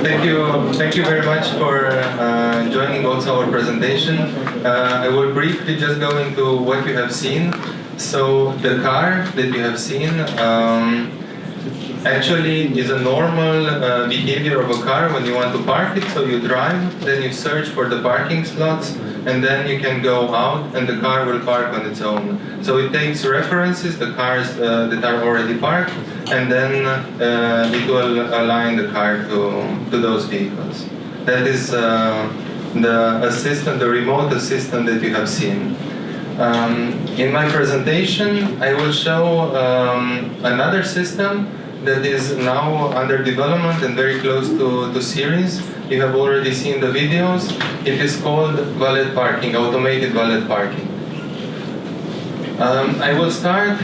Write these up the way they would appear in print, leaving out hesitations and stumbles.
Thank you very much for joining also our presentation. I will briefly just go into what you have seen. So the car that you have seen actually is a normal behavior of a car when you want to park it. So you drive, then you search for the parking slots, and then you can go out and the car will park on its own. So it takes references, the cars that are already parked, and then it will align the car to those vehicles. That is the assistant, the remote assistant that you have seen. In my presentation, I will show another system that is now under development and very close to series. You have already seen the videos. It is called Valet parking, automated valet parking. I will start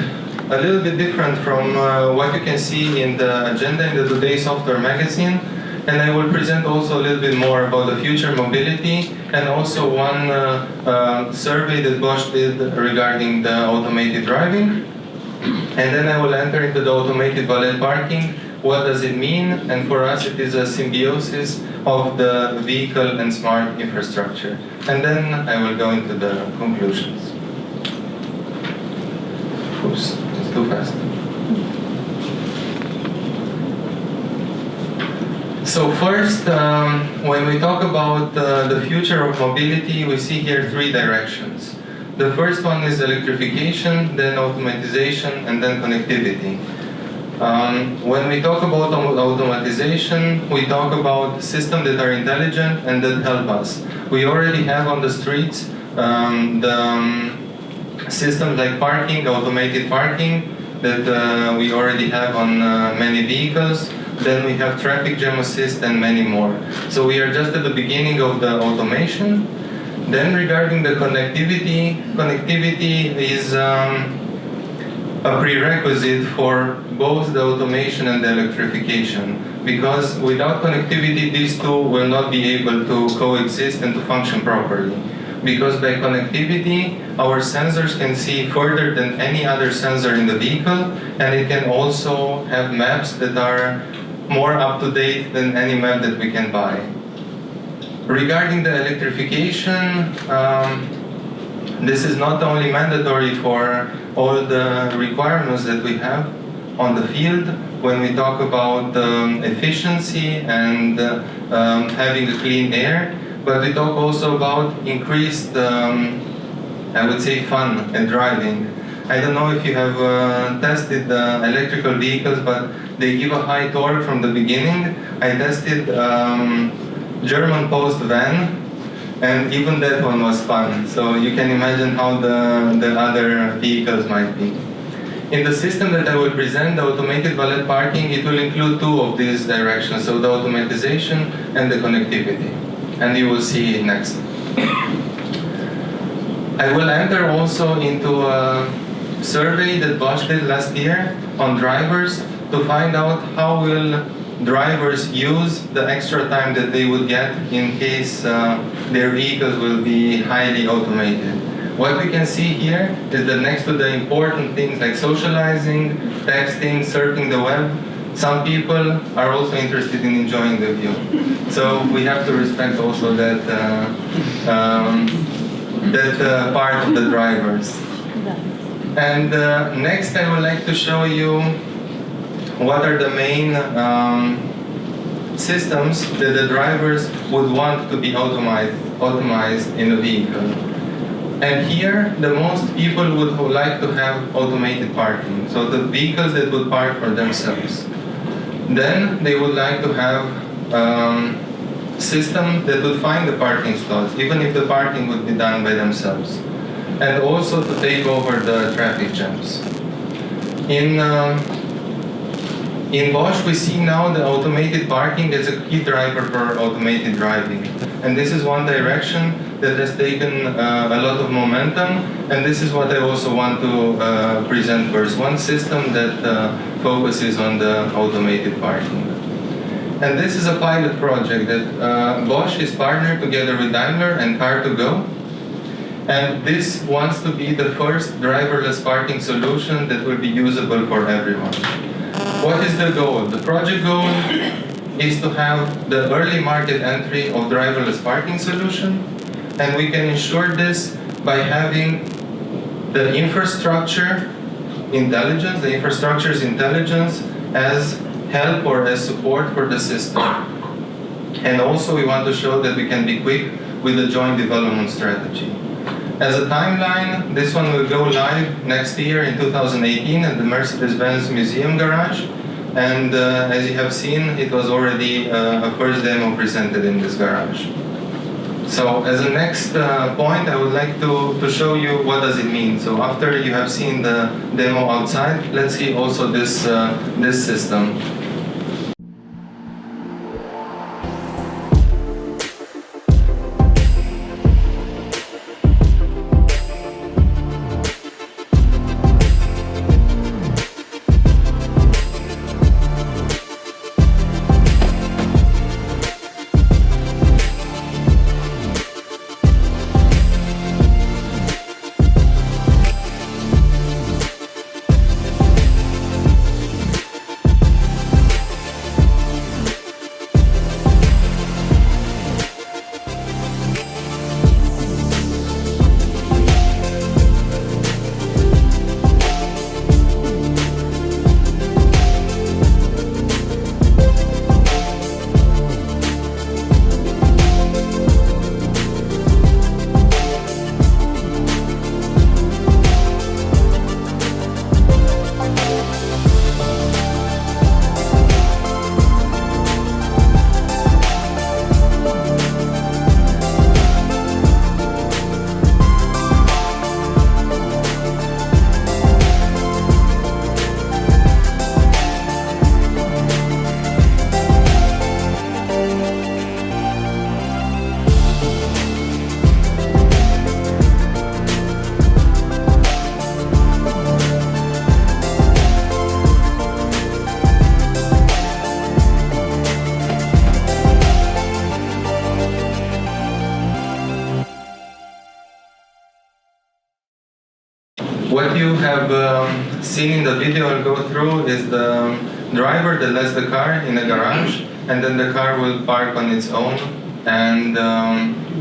a little bit different from what you can see in the agenda in the Today Software magazine, and I will present also a little bit more about the future mobility and also one survey that Bosch did regarding the automated driving. And then I will enter into the automated valet parking. What does it mean? And for us it is a symbiosis of the vehicle and smart infrastructure. And then I will go into the conclusions. Oops, it's too fast. So first, when we talk about the future of mobility, we see here three directions. The first one is electrification, then automatization, and then connectivity. When we talk about automatization, we talk about systems that are intelligent and that help us. We already have on the streets the systems like parking, automated parking, that we already have on many vehicles. Then we have traffic jam assist and many more. So we are just at the beginning of the automation. Then regarding the connectivity is a prerequisite for both the automation and the electrification. Because without connectivity, these two will not be able to coexist and to function properly. Because by connectivity, our sensors can see further than any other sensor in the vehicle, and it can also have maps that are more up-to-date than any map that we can buy. Regarding the electrification, this is not only mandatory for all the requirements that we have on the field when we talk about efficiency and having a clean air, but we talk also about increased, I would say, fun and driving. I don't know if you have tested the electrical vehicles, but they give a high torque from the beginning. I tested German Post van, and even that one was fun. So you can imagine how the other vehicles might be. In the system that I will present, the automated valet parking, it will include two of these directions, so the automatization and the connectivity. And you will see it next. I will enter also into a survey that Bosch did last year on drivers to find out how will drivers use the extra time that they would get in case their vehicles will be highly automated. What we can see here is that next to the important things like socializing, texting, surfing the web, some people are also interested in enjoying the view. So we have to respect also that part of the drivers. And next I would like to show you what are the main systems that the drivers would want to be automized in a vehicle. And here, the most people would like to have automated parking, so the vehicles that would park for themselves. Then they would like to have a system that would find the parking slots, even if the parking would be done by themselves. And also to take over the traffic jams. In Bosch, we see now the automated parking as a key driver for automated driving. And this is one direction that has taken a lot of momentum, and this is what I also want to present first. One system that focuses on the automated parking. And this is a pilot project that Bosch is partnered together with Daimler and Car2Go. And this wants to be the first driverless parking solution that will be usable for everyone. What is the goal? The project goal is to have the early market entry of driverless parking solution, and we can ensure this by having the infrastructure's intelligence as help or as support for the system. And also we want to show that we can be quick with the joint development strategy. As a timeline, this one will go live next year in 2018 at the Mercedes-Benz Museum Garage. And as you have seen, it was already a first demo presented in this garage. So as a next point, I would like to show you what does it mean. So after you have seen the demo outside, let's see also this system. What you have seen in the video I'll go through is the driver that lets the car in a garage, and then the car will park on its own, and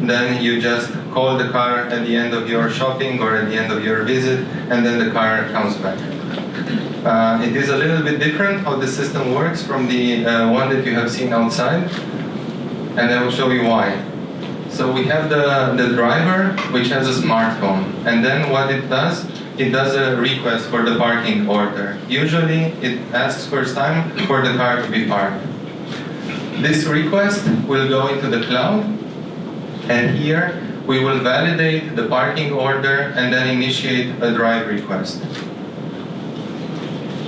then you just call the car at the end of your shopping or at the end of your visit, and then the car comes back. It is a little bit different how the system works from the one that you have seen outside, and I will show you why. So we have the driver, which has a smartphone, and then what it does a request for the parking order. Usually it asks first time for the car to be parked. This request will go into the cloud, and here we will validate the parking order and then initiate a drive request.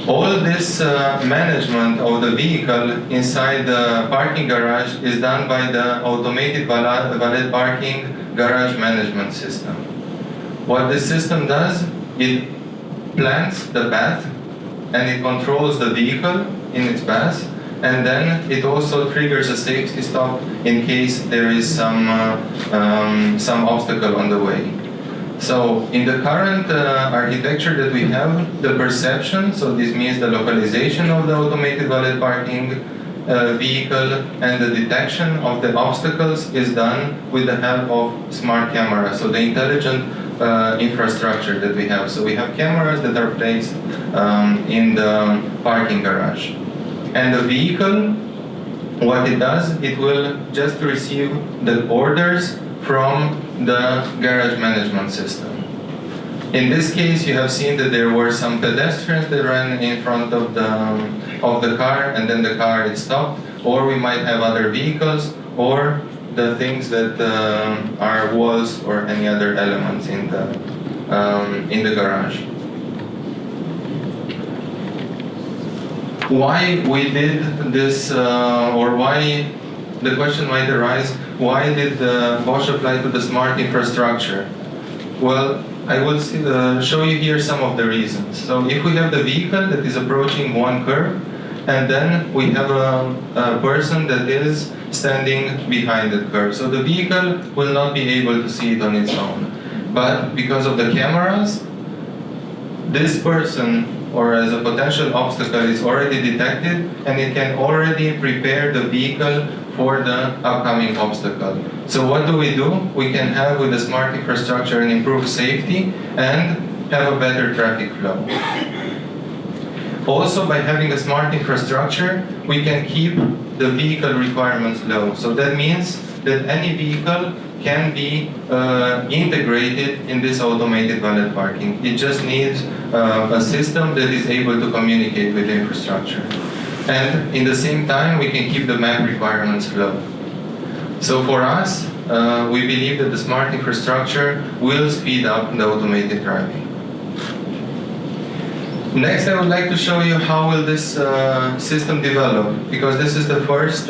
All this management of the vehicle inside the parking garage is done by the automated Valet parking garage management system. What this system does, it plans the path and it controls the vehicle in its path, and then it also triggers a safety stop in case there is some obstacle on the way. So in the current architecture that we have, the perception, so this means the localization of the automated valet parking vehicle and the detection of the obstacles is done with the help of smart cameras, so the intelligent infrastructure that we have. So we have cameras that are placed in the parking garage. And the vehicle, what it does, it will just receive the orders from the garage management system. In this case, you have seen that there were some pedestrians that ran in front of the car, and then the car is stopped, or we might have other vehicles, or the things that are walls or any other elements in the garage. Why we did this, or why the question might arise, why did Bosch apply to the smart infrastructure? Well, I will show you here some of the reasons. So if we have the vehicle that is approaching one curve, and then we have a person that is standing behind that curve. So the vehicle will not be able to see it on its own. But because of the cameras, this person or as a potential obstacle is already detected, and it can already prepare the vehicle for the upcoming obstacle. So what do? We can have with the smart infrastructure an improved safety and have a better traffic flow. Also, by having a smart infrastructure, we can keep the vehicle requirements low. So that means that any vehicle can be integrated in this automated valet parking. It just needs a system that is able to communicate with the infrastructure. And in the same time, we can keep the map requirements low. So for us, we believe that the smart infrastructure will speed up the automated driving. Next, I would like to show you how will this system develop, because this is the first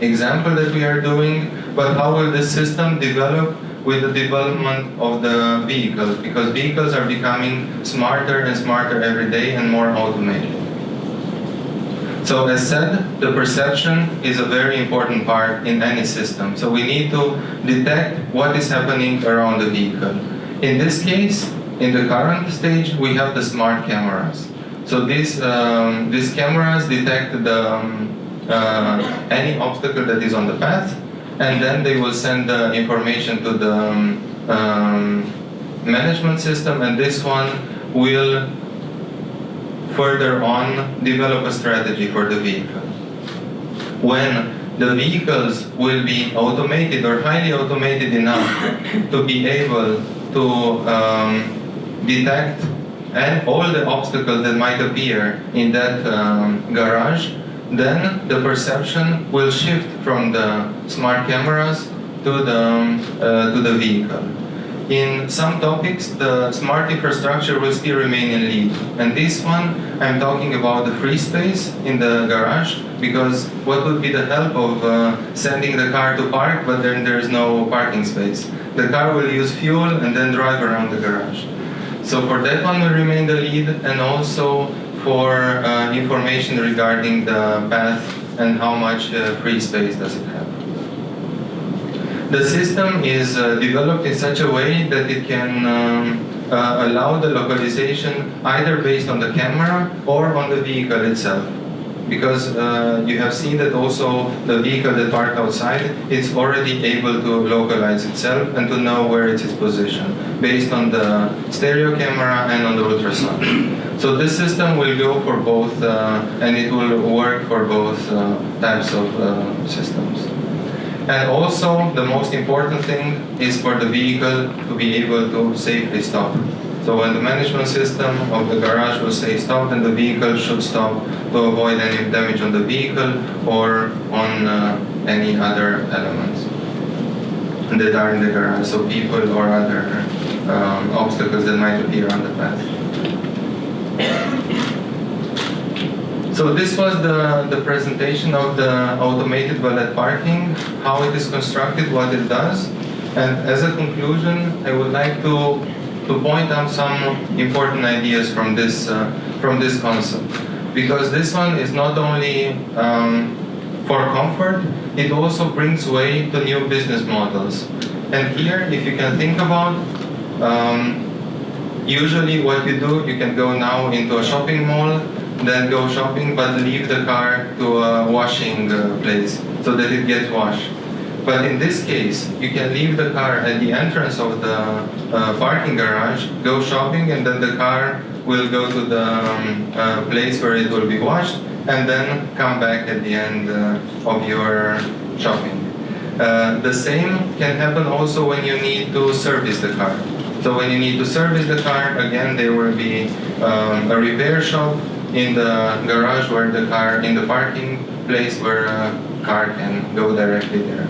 example that we are doing, but how will this system develop with the development of the vehicles, because vehicles are becoming smarter and smarter every day and more automated. So as said, the perception is a very important part in any system. So we need to detect what is happening around the vehicle. In this case, in the current stage, we have the smart cameras. So these cameras detect any obstacle that is on the path, and then they will send the information to the management system, and this one will further on develop a strategy for the vehicle. When the vehicles will be automated or highly automated enough to be able to detect all the obstacles that might appear in that garage, then the perception will shift from the smart cameras to the vehicle. In some topics, the smart infrastructure will still remain in lead. And this one, I'm talking about the free space in the garage, because what would be the help of sending the car to park, but then there's no parking space? The car will use fuel and then drive around the garage. So for that one will remain the lead, and also for information regarding the path and how much free space does it have. The system is developed in such a way that it can allow the localization either based on the camera or on the vehicle itself. Because you have seen that also the vehicle that parked outside, it's already able to localize itself and to know where it's its position, based on the stereo camera and on the ultrasound. So this system will go for both, and it will work for both types of systems. And also, the most important thing is for the vehicle to be able to safely stop. So when the management system of the garage will say stop, then the vehicle should stop to avoid any damage on the vehicle or on any other elements that are in the garage, so people or other obstacles that might appear on the path. So this was the presentation of the automated valet parking, how it is constructed, what it does. And as a conclusion, I would like to point out some important ideas from this concept. Because this one is not only for comfort, it also brings way to new business models. And here, if you can think about, usually what you do, you can go now into a shopping mall, then go shopping, but leave the car to a washing place so that it gets washed. But in this case, you can leave the car at the entrance of the parking garage, go shopping, and then the car will go to the place where it will be washed, and then come back at the end of your shopping. The same can happen also when you need to service the car. So when you need to service the car, again, there will be a repair shop in the garage where the car, in the parking place where a car can go directly there.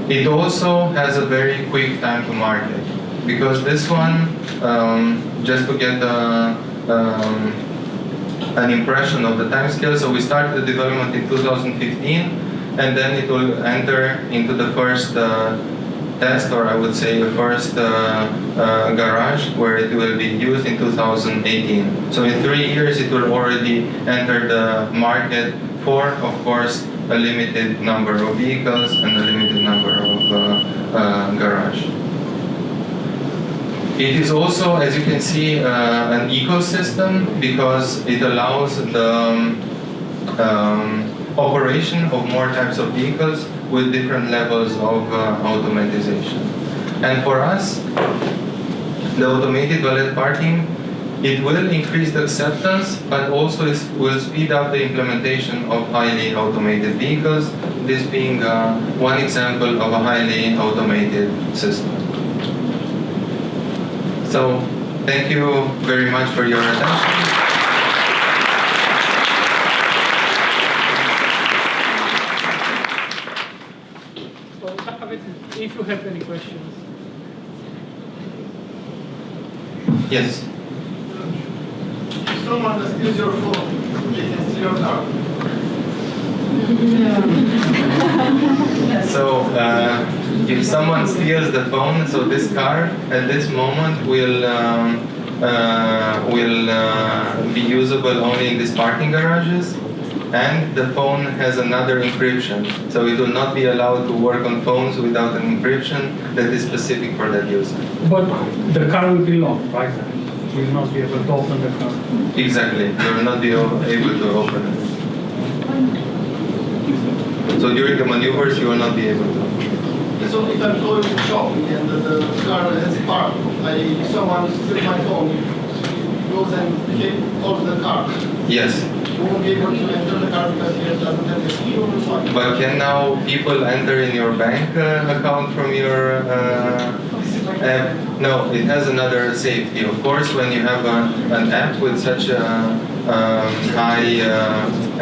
It also has a very quick time to market, because this one, just to get an impression of the time scale, so we started the development in 2015, and then it will enter into the first test, or I would say the first garage where it will be used in 2018. So in 3 years it will already enter the market for, of course, a limited number of vehicles and a limited number of garage. It is also, as you can see, an ecosystem because it allows the operation of more types of vehicles with different levels of automatization. And for us, the automated valet parking, it will increase the acceptance, but also it will speed up the implementation of highly automated vehicles, this being one example of a highly automated system. So, thank you very much for your attention. If you have any questions. Yes. If someone steals your phone, they can steal your car. So, if someone steals the phone, so this car at this moment will be usable only in these parking garages, and the phone has another encryption. So it will not be allowed to work on phones without an encryption that is specific for that user. But the car will be locked, right? You will not be able to open the car. Exactly, you will not be able to open it. So during the maneuvers, you will not be able to. So if I'm going shopping and the car is parked, someone steals my phone, goes and holds the car. Yes. You won't be able to enter the car because he doesn't have the key or what? But can now people enter in your bank account from your app? No, it has another safety. Of course, when you have an app with such a high,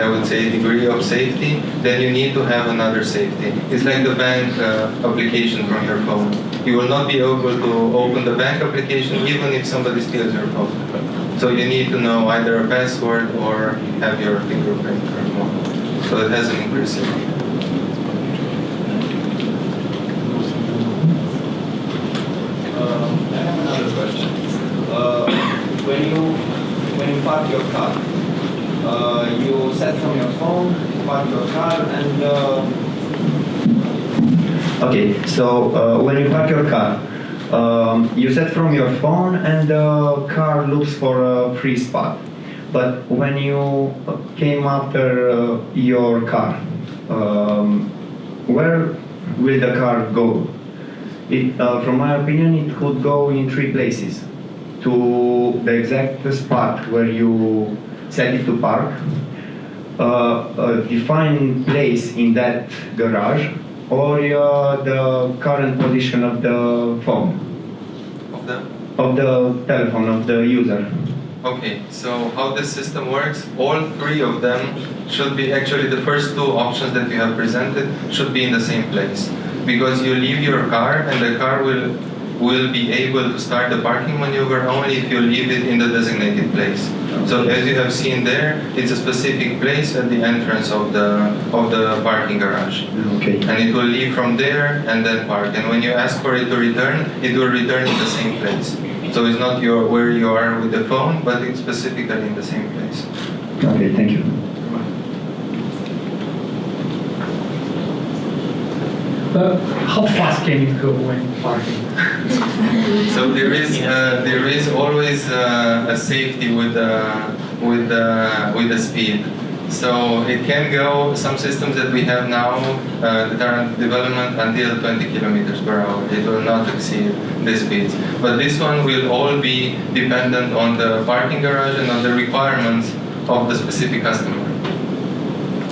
I would say, degree of safety, then you need to have another safety. It's like the bank application from your phone. You will not be able to open the bank application even if somebody steals your phone. So you need to know either a password or have your fingerprint or more. So it has an increased safety. I have another question. When you park your car, you set from your phone, park your car, and okay. So when you park your car, you set from your phone, and the car looks for a free spot. But when you came after your car, where will the car go? From my opinion, it could go in 3 places. To the exact spot where you set it to park, a defined place in that garage, or the current position of the phone. Of the telephone of the user. Okay, so how this system works, all 3 of them should be, actually the first 2 options that you have presented should be in the same place. Because you leave your car and the car will be able to start the parking maneuver only if you leave it in the designated place. So as you have seen there, it's a specific place at the entrance of the parking garage. Okay. And it will leave from there and then park. And when you ask for it to return, it will return in the same place. So it's not where you are with the phone, but it's specifically in the same place. Okay, thank you. How fast can it go when parking? So there is always a safety with the speed. So it can go, some systems that we have now that are in development, until 20 kilometers per hour. It will not exceed the speeds. But this one will all be dependent on the parking garage and on the requirements of the specific customer.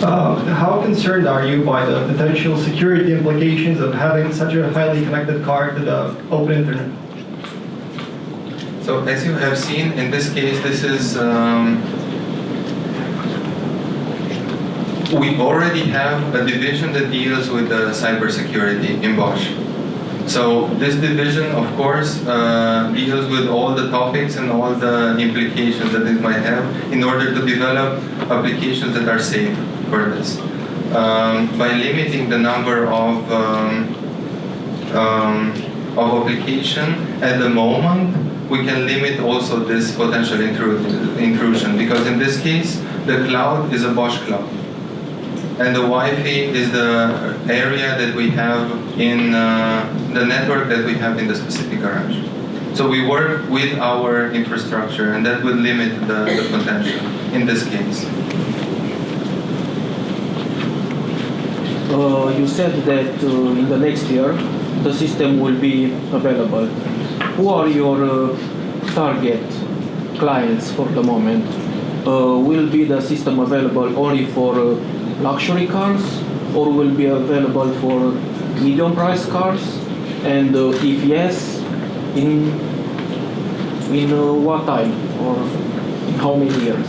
How concerned are you by the potential security implications of having such a highly connected car to the open internet? So as you have seen, in this case, this is, we already have a division that deals with the cybersecurity in Bosch. So this division, of course, deals with all the topics and all the implications that it might have in order to develop applications that are safe for this. By limiting the number of application at the moment, we can limit also this potential intrusion, because in this case, the cloud is a Bosch cloud. And the Wi-Fi is the area that we have in the network that we have in the specific garage. So we work with our infrastructure, and that will limit the potential in this case. You said that in the next year the system will be available. Who are your target clients for the moment? Will be the system available only for luxury cars, or will be available for medium price cars? And if yes, in what time or in how many years?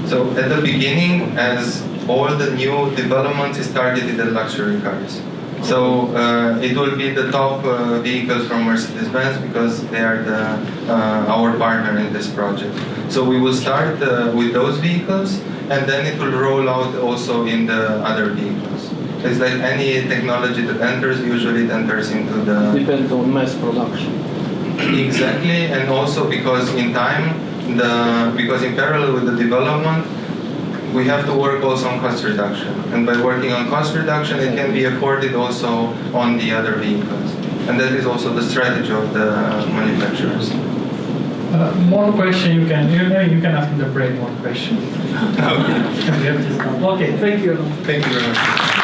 So at the beginning, as all the new developments is targeted at luxury cars. So it will be the top vehicles from Mercedes-Benz because they are our partner in this project. So we will start with those vehicles, and then it will roll out also in the other vehicles. It's like any technology that enters, usually it enters into the... Depends on mass production. Exactly, and also because in time, because in parallel with the development, we have to work also on cost reduction. And by working on cost reduction, it can be afforded also on the other vehicles. And that is also the strategy of the manufacturers. More question you can ask in the break. More question. Okay. We have this done. Okay, thank you. Thank you very much.